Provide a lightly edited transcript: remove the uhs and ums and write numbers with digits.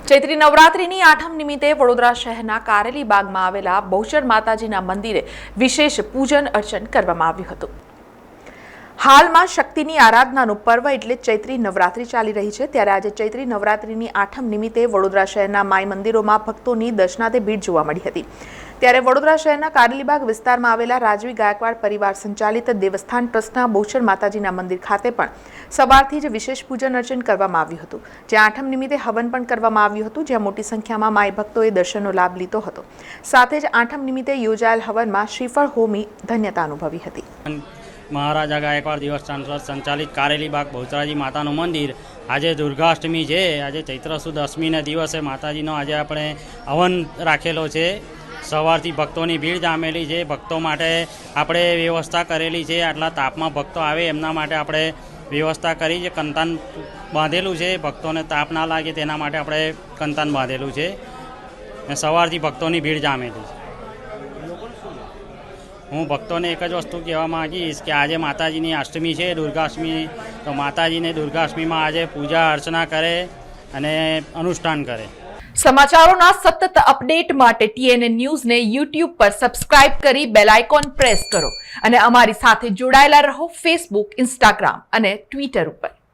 ચૈત્રી નવરાત્રિની આઠમ નિમિત્તે વડોદરા શહેરના કારેલી બાગમાં આવેલા બહુચર માતાજીના મંદિરે વિશેષ પૂજન અર્ચન કરવામાં આવ્યું હતું। હાલમાં શક્તિની આરાધનાનું પર્વ એટલે ચૈત્રી નવરાત્રિ ચાલી રહી છે, ત્યારે આજે ચૈત્રી નવરાત્રિની આઠમ નિમિત્તે વડોદરા શહેરના માઈ મંદિરોમાં ભક્તોની દર્શનાર્થે ભીડ જોવા મળી હતી। ત્યારે વડોદરા શહેરના કારેલીબાગ વિસ્તારમાં આવેલા રાજવી ગાયકવાડ પરિવાર સંચાલિત દેવસ્થાન ટ્રસ્ટના બહુચર માતાજીના મંદિર ખાતે પણ સવારથી જ વિશેષ પૂજન અર્ચન કરવામાં આવ્યું હતું, જ્યાં આઠમ નિમિત્તે હવન પણ કરવામાં આવ્યું હતું, જ્યાં મોટી સંખ્યામાં માઈ ભક્તોએ દર્શનનો લાભ લીધો હતો। સાથે જ આઠમ નિમિત્તે યોજાયેલ હવનમાં શ્રીફળ હોમી ધન્યતા અનુભવી હતી। મહારાજા ગાયકવાડ દેવસ્થાન ટ્રસ્ટ સંચાલિત કારેલીબાગ બહુચરાજી માતાનું મંદિર આજે દુર્ગાષ્ટમી છે। આજે ચૈત્ર સુદ દસમીના દિવસે માતાજીનો આજે આપણે હવન રાખેલો છે। સવારથી ભક્તોની ભીડ જામેલી છે। ભક્તો માટે આપણે વ્યવસ્થા કરેલી છે। આટલા તાપમાં ભક્તો આવે એમના માટે આપણે વ્યવસ્થા કરી છે। કંતાન બાંધેલું છે, ભક્તોને તાપ ના લાગે તેના માટે આપણે કંતાન બાંધેલું છે અને સવારથી ભક્તોની ભીડ જામેલી છે। હું ભક્તોને એક જ વસ્તુ કહેવા માંગીશ કે આજે માતાજીની અષ્ટમી છે, દુર્ગાષ્ટમી, તો માતાજીને દુર્ગાષ્ટમીમાં આજે પૂજા અર્ચના કરે અને અનુષ્ઠાન કરે। સમાચારોના સતત અપડેટ માટે TNN ન્યૂઝને YouTube પર સબસ્ક્રાઇબ કરી બેલ આઇકોન પ્રેસ કરો અને અમારી સાથે જોડાયેલા રહો Facebook, Instagram અને Twitter ઉપર।